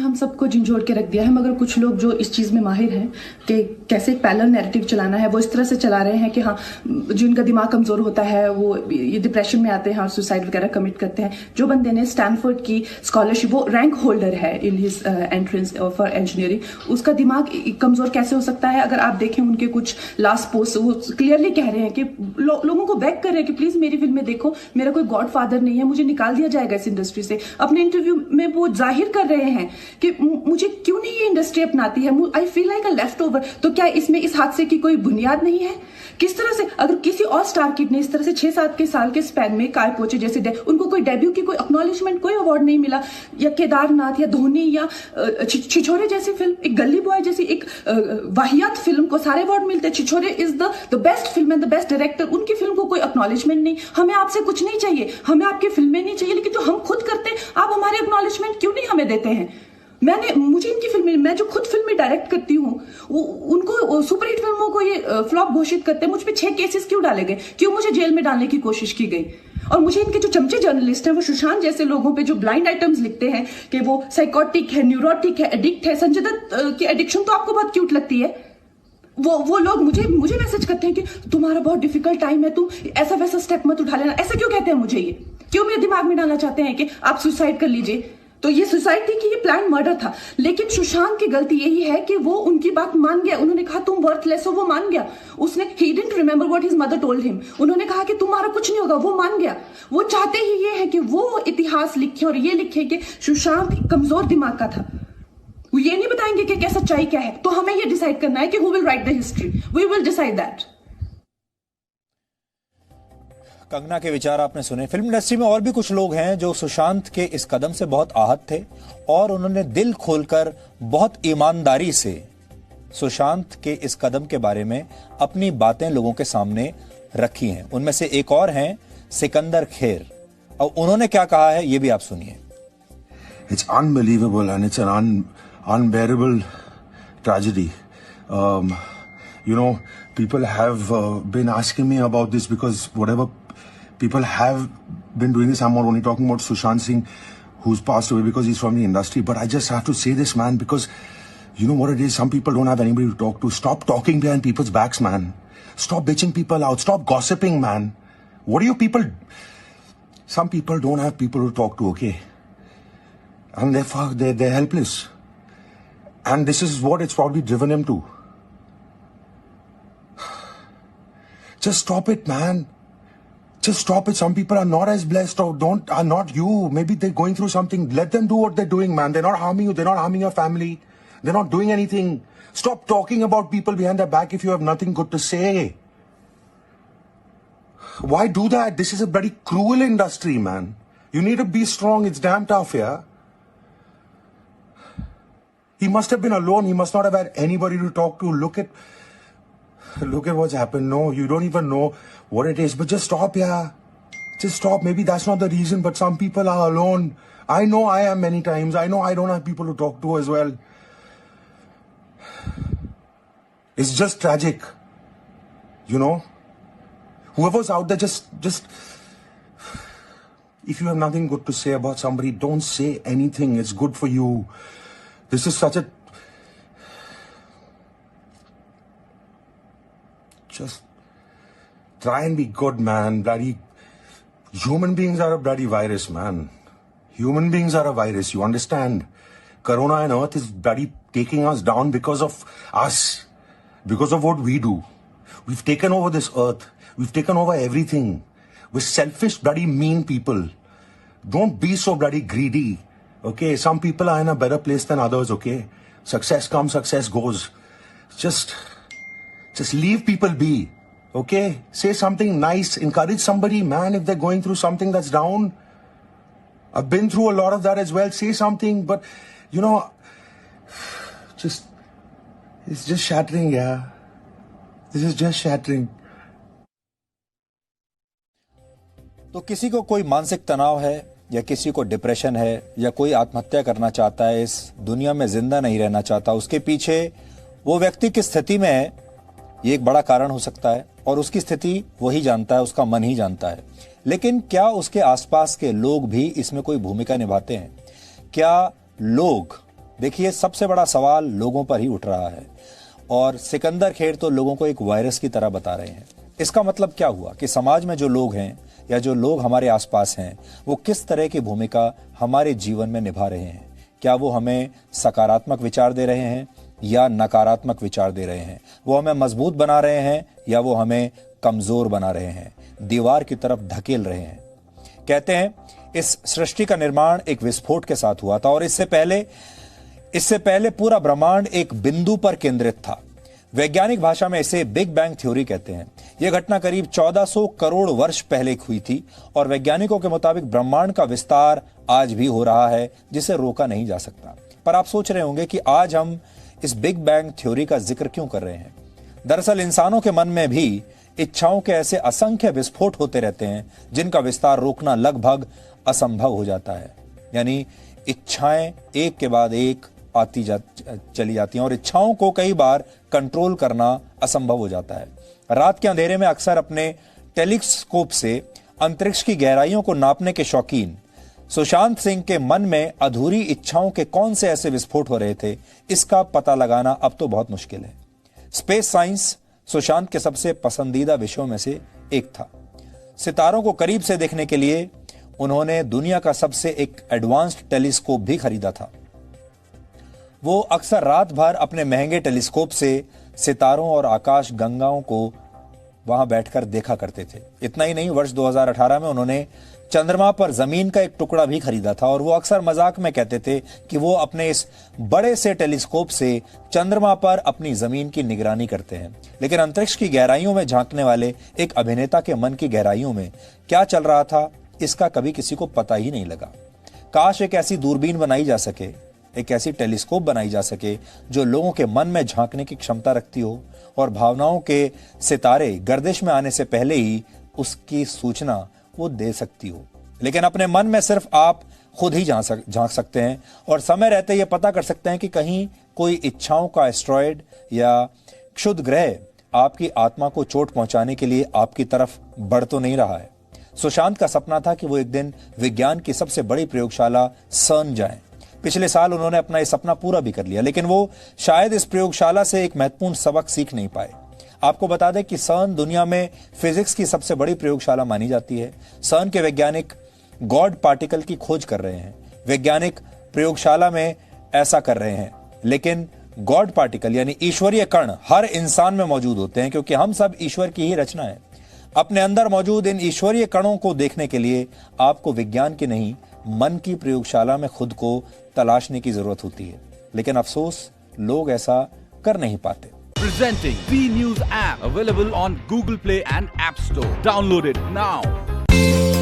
हम सबको झंझोड़ के रख दिया है, मगर कुछ लोग जो इस चीज़ में माहिर हैं कि कैसे एक पैरेलल नैरेटिव चलाना है, वो इस तरह से चला रहे हैं कि हाँ, जिनका दिमाग कमज़ोर होता है वो ये डिप्रेशन में आते हैं और सुसाइड वगैरह कमिट करते हैं। जो बंदे ने स्टैनफोर्ड की स्कॉलरशिप, वो रैंक होल्डर है in his entrance for engineering, उसका दिमाग कमज़ोर कैसे हो सकता है? अगर आप देखें उनके कुछ लास्ट पोस्ट, वो क्लियरली कह रहे हैं कि लोगों को बैक कर रहे हैं कि प्लीज़ मेरी फिल्में देखो, मेरा कोई गॉड फादर नहीं है, मुझे निकाल दिया जाएगा इस इंडस्ट्री से। अपने इंटरव्यू में वो जाहिर कर रहे हैं कि मुझे क्यों नहीं ये इंडस्ट्री अपनाती है, I feel like a left over. तो क्या इसमें इस हादसे की कोई बुनियाद नहीं है? किस तरह से अगर किसी और स्टार किड ने इस तरह से 6-7 के साल के स्पैन में काय पोचे जैसे उनको कोई डेब्यू की कोई एक्नॉलेजमेंट, कोई अवार्ड नहीं मिला, या केदारनाथ या धोनी या छिछोरे जैसी फिल्म, एक गली बॉय जैसी एक वाहियात फिल्म को सारे अवार्ड मिलते। Chhichhore is the best film and the best director, उनकी फिल्म को कोई एक्नॉलेजमेंट नहीं। हमें आपसे कुछ नहीं चाहिए, हमें आपकी फिल्में नहीं चाहिए, लेकिन जो हम खुद करते हैं आप हमारे एक्नॉलेजमेंट क्यों नहीं हमें देते हैं? मुझे इनकी फिल्में, मैं जो खुद फिल्में डायरेक्ट करती हूँ, उनको सुपरहिट फिल्मों को ये फ्लॉप घोषित करते हैं। मुझ पे 6 केसेस क्यों डाले गए? क्यों मुझे जेल में डालने की कोशिश की गई? और मुझे इनके जो चमचे जर्नलिस्ट हैं, वो सुशांत जैसे लोगों पे जो ब्लाइंड आइटम्स लिखते हैं कि वो साइकोटिक है, न्यूरोटिक है, एडिक्ट है। संजय दत्त की एडिक्शन तो आपको बहुत क्यूट लगती है। वो लोग मुझे मैसेज करते हैं कि तुम्हारा बहुत डिफिकल्ट टाइम है, तुम ऐसा वैसा स्टेप मत उठा लेना। ऐसा क्यों कहते हैं मुझे? ये क्यों मेरे दिमाग में डालना चाहते हैं कि आप सुसाइड कर लीजिए? तो ये सुसाइड थी कि ये प्लान मर्डर था? लेकिन सुशांत की गलती यही है कि वो उनकी बात मान गया। उन्होंने कहा तुम वर्थलेस हो, वो मान गया। उसने he didn't remember what his mother told him. उन्होंने कहा कि तुम्हारा कुछ नहीं होगा, वो मान गया। वो चाहते ही ये है कि वो इतिहास लिखे और ये लिखे कि सुशांत कमजोर दिमाग का था। वो ये नहीं बताएंगे कि क्या सच्चाई क्या है। तो हमें ये डिसाइड करना है कि who will write the history, we will decide that. Kangana के विचार आपने सुने। फिल्म इंडस्ट्री में और भी कुछ लोग हैं जो सुशांत के इस कदम से बहुत आहत थे और उन्होंने दिल खोलकर बहुत ईमानदारी से सुशांत के इस कदम के बारे में अपनी बातें लोगों के सामने रखी हैं। उनमें से एक और हैं सिकंदर खेर, और उन्होंने क्या कहा है ये भी आप सुनिए। It's unbelievable and it's an unbearable tragedy. You know, people have been asking me about this because whatever people have been doing this, I'm not only talking about Sushant Singh, who's passed away because he's from the industry, but I just have to say this, man, because you know what it is, some people don't have anybody to talk to. Stop talking behind people's backs, man. Stop bitching people out. Stop gossiping, man. What do you people... Some people don't have people to talk to, okay? And they're helpless. And this is what it's probably driven him to. Just stop it, man. Just stop it. Some people are not as blessed or are not you. Maybe they're going through something. Let them do what they're doing, man. They're not harming you. They're not harming your family. They're not doing anything. Stop talking about people behind their back if you have nothing good to say. Why do that? This is a bloody cruel industry, man. You need to be strong. It's damn tough, yeah? He must have been alone. He must not have had anybody to talk to. Look at what's happened. No, you don't even know what it is. But just stop, yeah. Just stop. Maybe that's not the reason, but some people are alone. I know I am many times. I know I don't have people to talk to as well. It's just tragic. You know? Whoever's out there, just if you have nothing good to say about somebody, don't say anything. It's good for you. This is such a... Just try and be good, man. Bloody human beings are a bloody virus, man. Human beings are a virus, you understand? Corona and Earth is bloody taking us down because of us. Because of what we do. We've taken over this earth. We've taken over everything. We're selfish, bloody mean people. Don't be so bloody greedy. Okay, some people are in a better place than others, okay? Success comes, success goes. Just leave people be, okay? Say something nice, encourage somebody, man, if they're going through something that's down. I've been through a lot of that as well. Say something, but, you know, it's just shattering, yeah. This is just shattering. तो किसी को कोई मानसिक तनाव है या किसी को डिप्रेशन है या कोई आत्महत्या करना चाहता है, इस दुनिया में जिंदा नहीं रहना चाहता, उसके पीछे वो व्यक्ति किस स्थिति में है ये एक बड़ा कारण हो सकता है और उसकी स्थिति वही जानता है, उसका मन ही जानता है। लेकिन क्या उसके आसपास के लोग भी इसमें कोई भूमिका निभाते हैं? क्या लोग देखिए, सबसे बड़ा सवाल लोगों पर ही उठ रहा है और सिकंदर खेर तो लोगों को एक वायरस की तरह बता रहे हैं। इसका मतलब क्या हुआ कि समाज में जो लोग हैं या जो लोग हमारे आसपास हैं, वो किस तरह की भूमिका हमारे जीवन में निभा रहे हैं। क्या वो हमें सकारात्मक विचार दे रहे हैं या नकारात्मक विचार दे रहे हैं? वो हमें मजबूत बना रहे हैं या वो हमें कमजोर बना रहे हैं, दीवार की तरफ धकेल रहे हैं? कहते हैं इस सृष्टि का निर्माण एक विस्फोट के साथ हुआ था और इससे पहले पूरा ब्रह्मांड एक बिंदु पर केंद्रित था। वैज्ञानिक भाषा में इसे बिग बैंग थ्योरी कहते हैं। यह घटना करीब 1400 करोड़ वर्ष पहले हुई थी और वैज्ञानिकों के मुताबिक ब्रह्मांड का विस्तार आज भी हो रहा है, जिसे रोका नहीं जा सकता। पर आप सोच रहे होंगे कि आज हम इस बिग बैंग थ्योरी का जिक्र क्यों कर रहे हैं। दरअसल इंसानों के मन में भी इच्छाओं के ऐसे असंख्य विस्फोट होते रहते हैं जिनका विस्तार रोकना लगभग असंभव हो जाता है। यानी इच्छाएं एक के बाद एक चली जाती हैं और इच्छाओं को कई बार कंट्रोल करना असंभव हो जाता है। रात के अंधेरे में अक्सर अपने टेलीस्कोप से अंतरिक्ष की गहराइयों को नापने के शौकीन सुशांत सिंह के मन में अधूरी इच्छाओं के कौन से ऐसे विस्फोट हो रहे थे, इसका पता लगाना अब तो बहुत मुश्किल है। स्पेस साइंस सुशांत के सबसे पसंदीदा विषयों में से एक था। सितारों को करीब से देखने के लिए उन्होंने दुनिया का सबसे एक एडवांस्ड टेलीस्कोप भी खरीदा था। वो अक्सर रात भर अपने महंगे टेलीस्कोप से सितारों और आकाश गंगाओं को वहां बैठकर देखा करते थे। इतना ही नहीं, वर्ष 2018 में उन्होंने चंद्रमा पर जमीन का एक टुकड़ा भी खरीदा था और वो अक्सर मजाक में कहते थे कि वो अपने इस बड़े से टेलीस्कोप से चंद्रमा पर अपनी जमीन की निगरानी करते हैं। लेकिन अंतरिक्ष की गहराइयों में झांकने वाले एक अभिनेता के मन की गहराइयों में क्या चल रहा था, इसका कभी किसी को पता ही नहीं लगा। काश एक ऐसी दूरबीन बनाई जा सके, एक ऐसी टेलीस्कोप बनाई जा सके जो लोगों के मन में झांकने की क्षमता रखती हो और भावनाओं के सितारे गर्दिश में आने से पहले ही उसकी सूचना वो दे सकती हो। लेकिन अपने मन में सिर्फ आप खुद ही झांक सकते हैं और समय रहते ये पता कर सकते हैं कि कहीं कोई इच्छाओं का एस्ट्रॉयड या क्षुद्र ग्रह आपकी आत्मा को चोट पहुंचाने के लिए आपकी तरफ बढ़ तो नहीं रहा है। सुशांत का सपना था कि वो एक दिन विज्ञान की सबसे बड़ी प्रयोगशाला सर्न जाएं। पिछले साल उन्होंने अपना ये सपना पूरा भी कर लिया, लेकिन वो शायद इस प्रयोगशाला से एक महत्वपूर्ण सबक सीख नहीं पाए। आपको बता दें कि सर्न दुनिया में फिजिक्स की सबसे बड़ी प्रयोगशाला मानी जाती है। सर्न के वैज्ञानिक गॉड पार्टिकल की खोज कर रहे हैं। वैज्ञानिक प्रयोगशाला में ऐसा कर रहे हैं, लेकिन गॉड पार्टिकल यानी ईश्वरीय कण हर इंसान में मौजूद होते हैं, क्योंकि हम सब ईश्वर की ही रचना है। अपने अंदर मौजूद इन ईश्वरीय कणों को देखने के लिए आपको विज्ञान की नहीं, मन की प्रयोगशाला में खुद को तलाशने की जरूरत होती है। लेकिन अफसोस, लोग ऐसा कर नहीं पाते। Presenting V News app, available on Google Play and App Store. Download it now.